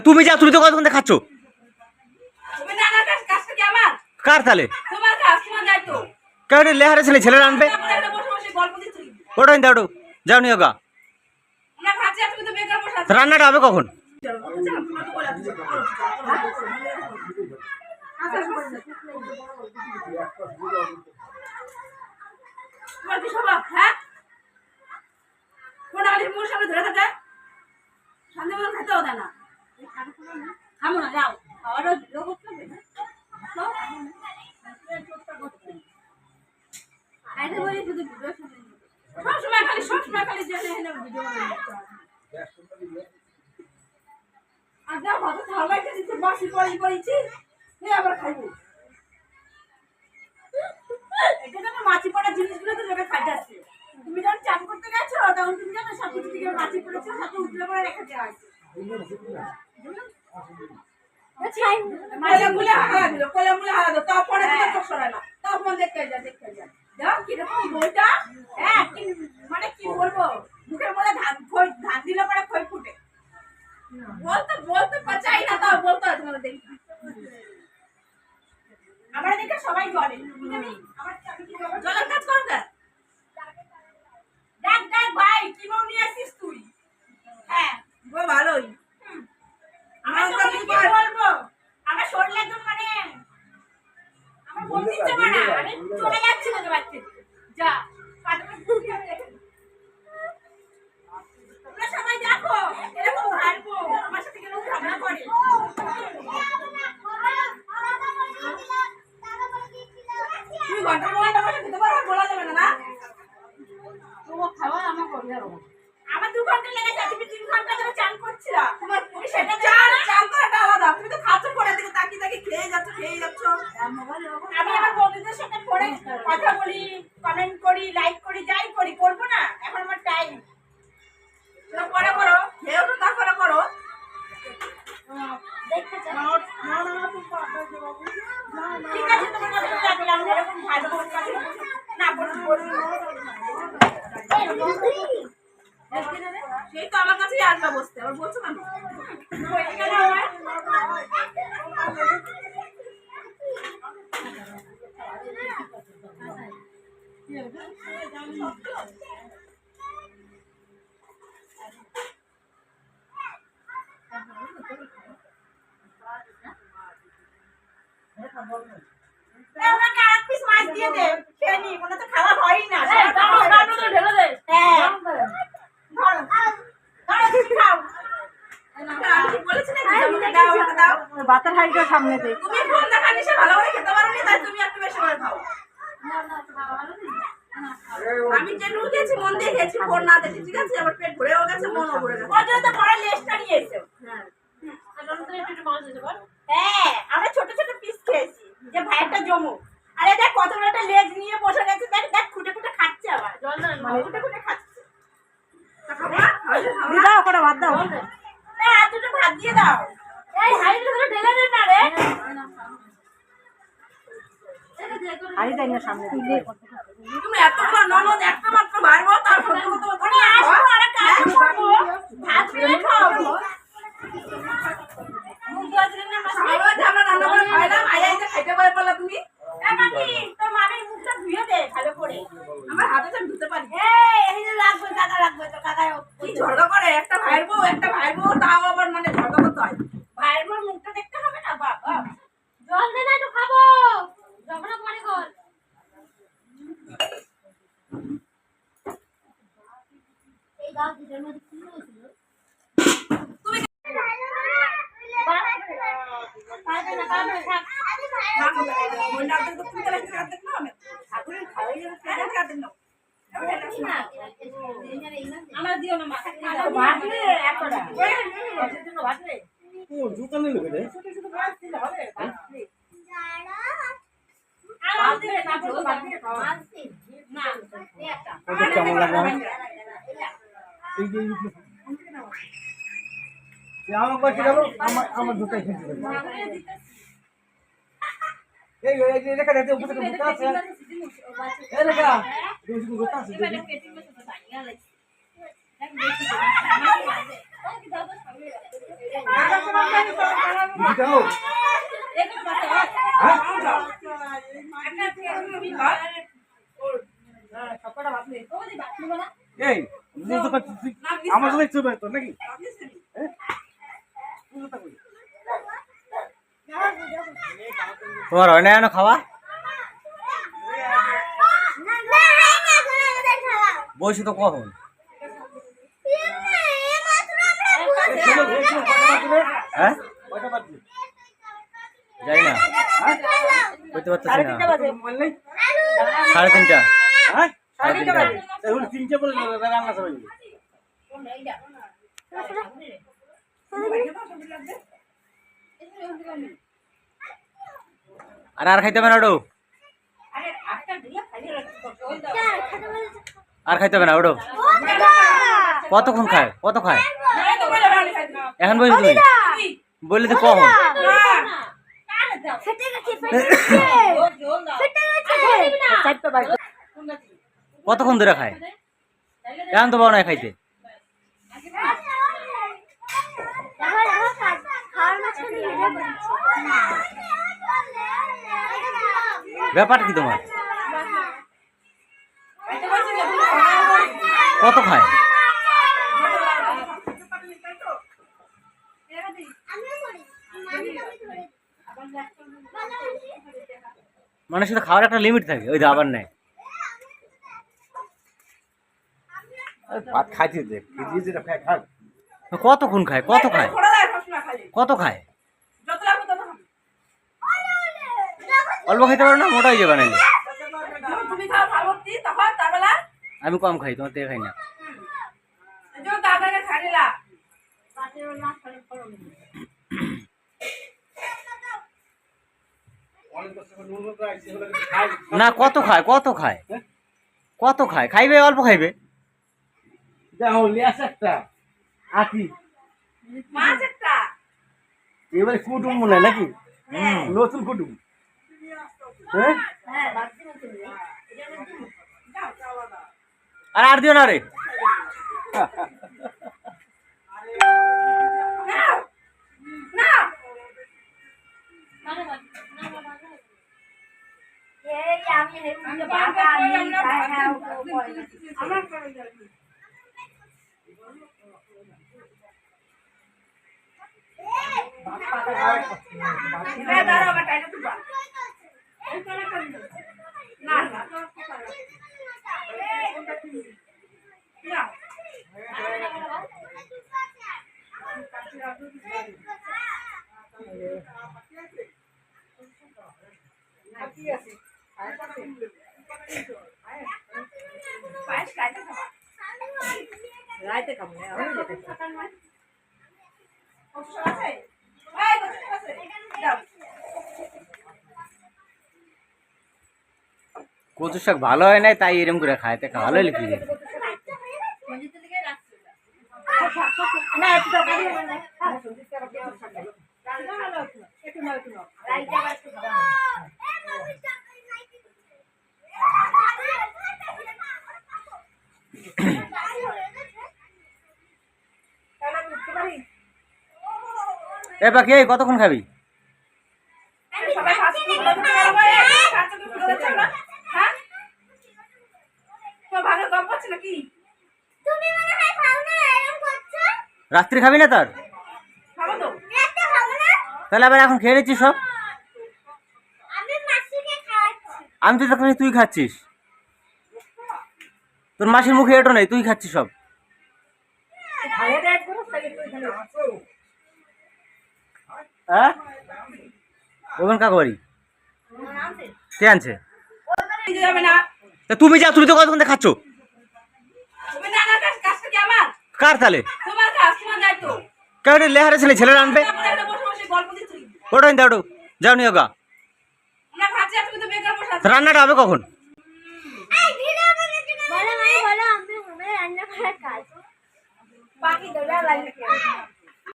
তুমি যাও, তুমি তো কতক্ষণ খাচ্ছ। কার তাহলে কেউ লেহারে ছেলে ছেলেরা আনবে ওটা দাও যাও নিও গা। রান্নাটা হবে কখন? মাছি পড়া জিনিসগুলো তো লোকে খাইতেছে। তুমি যখন চান করতে গেছো তখন তুমি জানো সব কিছু থেকে মাছি পড়েছে, সাথে উঠলে পরে রেখে দেওয়া হয়েছে। মানে কি বলবো, মুখের মধ্যে ধান দিলে পরে খই ফুটে। বলতে চাই না, তাও বলতে হয় তোমাদের দেখি। আমার দেখে সবাই বলে জলের কাজ করো না। দেখ দেখ ভাই কি বউ নিয়ে আসিস তুই। হ্যাঁ ভালোই। আমার বলবো আমার শরীর একদম মানে আমার বলতে ইচ্ছে করে না, আমি চলে যাচ্ছি তোদের বাড়িতে। যা তোমরা সবাই দেখো এরকম ভাইবো আমার সাথে কেন ঝগড়া করে। তুমি ঘন্টা ঘন্টা করে খেতে পারো, বলা যাবে না। তোমার খাওয়া আমার করে যাবো। আমার 2 ঘন্টা লেগে যাচ্ছে, তুমি 3 ঘন্টা ধরে চান করছিলা। তোমার তুমি সেটা চান করাটা আলাদা, তুমি তো খাচ্ছ পরে দিকে তাকিয়ে তাকিয়ে খেয়ে যাচ্ছ। আমি আমার বন্ধুদের সাথে পরে কথা বলি, কমেন্ট করি, লাইক করি, যাই করি, করবো না। এখন আমার টাইম তোমরা পরে করো, খেয়েও তো তারপরে করো। ঠিক আছে তোমার কথা রাখলাম, এরকম ভালো না সেই তো আমার কাছেই আসবা বসতে, আবার বলছো কেন? ওনাকে আর পিস মাছ দিয়ে দে, খেয়ে নি, ওটা তো খাওয়া হয়ই না। ঢেলে দে। হ্যাঁ বাতার হাড়িটা সামনে দে। তুমি ফোন দেখা নিশে ভালো করে খেতে পারো নি, তাই তুমি একটু বেশি করে খাও। আমি যে নুন খেয়েছি মন দিয়ে খেয়েছি, ফোন না দেখি, ঠিক আছে? আমার পেট ভরেও গেছে, মনও ভরে গেছে। অযথা পরে লেজটা নিয়ে এসো। হ্যাঁ আমরা ছোট ছোট পিস খেয়েছি যে ভাইটা জমু। আরে দেখ কত বড় একটা লেজ নিয়ে বসে গেছে, দেখ দেখ খুঁটে খুঁটে খাচ্ছে, আবার জল না খুঁটে খুঁটে খাচ্ছে। দাও করে ভাত দাও। না আর দুটো ভাত দিয়ে দাও। এই হাড়িটা ধরে ঢেলে দে না রে। হাড়ি দেয় না সামনে। তুমি এত বড় ননদ, একটা মাত্র ভাই বউ, তার সঙ্গে মতো করে আসো আর কাজ করবো, ভাত দিয়ে খাও। আমার হাতে তো ধুতে পারি। ঝগড়া করে একটা ভাইয়ের বউ, তাও আবার মানে ঝগড়া করতে হয়। ভাইয়ের বউর মুখটা দেখতে হবে না। বাবা জল দে না, একটু খাবো। ঝগড়া করে কর। এই গাছ দুটোর মধ্যে কি হয়েছিল? তুমি আমার দিও না ভাতলে একটা ভাতলে জুতা নিয়ে নেবে ছোট ছোট গাছ দিলে হবে। কেমন লাগলো আমার জুতাই খেতে লেখা আছে একটু বাতা হয় হ্যাঁ একটা তুমি ভাত সবকটা ভাত নেই। ওই ভাত নিব না এই আমার জন্য চুপ তো নাকি তোমার হয় না এখনো খাওয়া? বসে তো কখন? হ্যাঁ যাই না, বুঝতে পারতেছি সাড়ে না। তিনটা বাজে। 3:30। হ্যাঁ সাড়ে তিনটা বাজে। এখন তিনটে বলে রান্না সবাই আর খাইতে হবে না ওডো, আরে একটা দিলে খালি ওই দাও আর খাইতে হবে না ওডো। কতক্ষণ খায়, কত খায়? না তো বলে রানি খাই না এখন বলছি তুমি বললি তো কখন? কানে দাও ফেটে গেছে, জোর জোর দাও চারটা বাজে। কতক্ষণ ধরে খায়? এখন তো পাও না খাইতে। ব্যাপার কি তোমার? কত খায়? মানুষের তো খাওয়ার একটা লিমিট থাকে, ওই যে আবার নেয়। ভাত খাইতে দে যেটা খাই কতক্ষণ খায়, কত খায়, খোলা যায় সবসময় খালি কত খায়? যত লাগবে তত খাবে অল্প খাইতে পারো না, মোটা হয়ে যাবে নাইলে। যখন তুমি খাও ভাবতি তখন তারবেলা আমি কম খাই, তোমার থেকে খাই না। যে দাদাকে খাইলা না কত খায়, কত খায়, কত খায়? খাইবে অল্প খাইবে। দেখো লিয়াস একটা আকি মাছ একটা এবারে কুটুম মনে হয় নাকি নতুন কুটুম হ্যাঁ আর দিও না রে। না রাইতে খাবো না, আমি যেতে চাই। কচু শাক ভালো হয় নাই, তাই এরকম করে খায়। তা ভালো হলে কি দেখি। না, একটু তরকারি হবে না। একটু নাও, একটু নাও। এ বাকি এই কতক্ষণ খাবি? সবাই ফাস্ট ফুড খাচ্ছে না হ্যাঁ তো ভালো গল্প ছিল কি তুমি মনে হয় খাও না এরকম করছো রাত্রি খাবি না তার? খাবো তো রাতে খাবো না। তাহলে আবার এখন খেয়ে নিচ্ছিস সব? আমি মাসিকে খাওয়াচ্ছি। আমি তো দেখছি তুই খাচ্ছিস। তোর মাসির মুখে এটো নেই, তুই খাচ্ছিস সব। ভালো দেখ করো, তাহলে তুই এখানে আছো। হ্যাঁ ওখান কাকু বাড়ি কে আনছে? নিজে যাবে না তা তুমি যা, তুমি তো কতক্ষণ থেকে খাচ্ছ। তুমি নানার কাজটা কি আমার কার তালে? তোমার কাজ তোমার দায়িত্ব কেউ লেহারে ছেলে, ছেলেরা আনবে। আমরা একটা বসে বসে গল্প দিচ্ছি ওটাই দাও, ওটো যাও নিও গা। আমরা খাচ্ছি আর তুমি তো বেকার বসে আছো রান্নাটা হবে কখন? এই ভিডিও বানাতে বলো, আমি বলো আমি রান্না করার কাজ বাকি তো লাগে